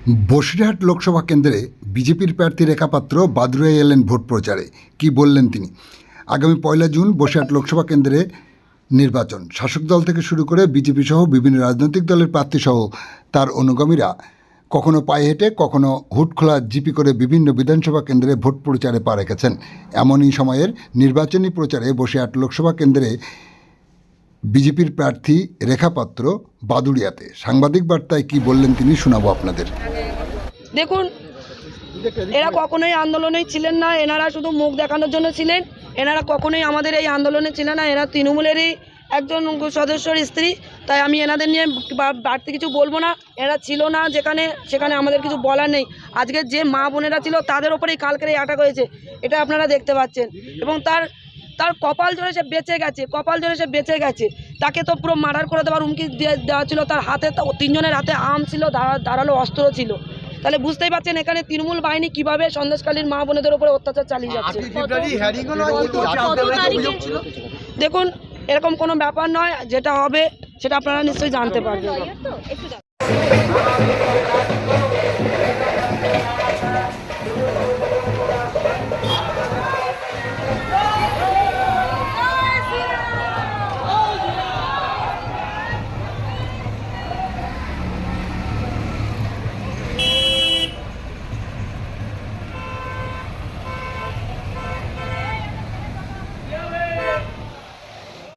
বসিরহাট লোকসভা কেন্দ্রে বিজেপির প্রার্থী রেখা পাত্র বাদুড়িয়ায় এলেন ভোট প্রচারে। কি বললেন তিনি? আগামী 1 জুন বসিরহাট লোকসভা কেন্দ্রে নির্বাচন। শাসক দল থেকে শুরু করে বিজেপি সহ বিভিন্ন রাজনৈতিক দলের প্রার্থীসহ তার অনুগামীরা কখনো পায়ে হেঁটে, কখনো হুটখোলা জিপি করে বিভিন্ন বিধানসভা কেন্দ্রে ভোট প্রচারে পা রেখেছেন। এমনই সময়ের নির্বাচনী প্রচারে বসিরহাট লোকসভা কেন্দ্রে বিজেপির প্রার্থী রেখা পাত্র বাদুড়িয়াতে সাংবাদিক বার্তায় কি বললেন তিনি শোনাবো আপনাদের। দেখুন, এরা কখনোই আন্দোলনেই ছিলেন না, এনারা শুধু মুখ দেখানোর জন্য ছিলেন। এনারা কখনোই আমাদের এই আন্দোলনে ছিলেন না। এরা তৃণমূলেরই একজন সদস্যর স্ত্রী, তাই আমি এনাদের নিয়ে বাড়তি কিছু বলবো না। এরা ছিল না সেখানে আমাদের কিছু বলার নেই। আজকে যে মা বোনেরা ছিল তাদের ওপরেই কালকের এই অ্যাটাক হয়েছে, এটা আপনারা দেখতে পাচ্ছেন। এবং তার কপাল জোরে সে বেঁচে গেছে। তাকে তো পুরো মার্ডার করে দেওয়ার হুমকি দেওয়া ছিল। তার হাতে 3 জনের হাতে আর্ম ছিল, ধারালো অস্ত্র ছিল। তাহলে বুঝতেই পারছেন এখানে তৃণমূল বাহিনী কিভাবে সন্দেশকালীন মা বোনেদের উপরে অত্যাচার চালিয়ে যাচ্ছে। দেখুন, এরকম কোনো ব্যাপার নয়, যেটা হবে সেটা আপনারা নিশ্চয়ই জানতে পারবেন।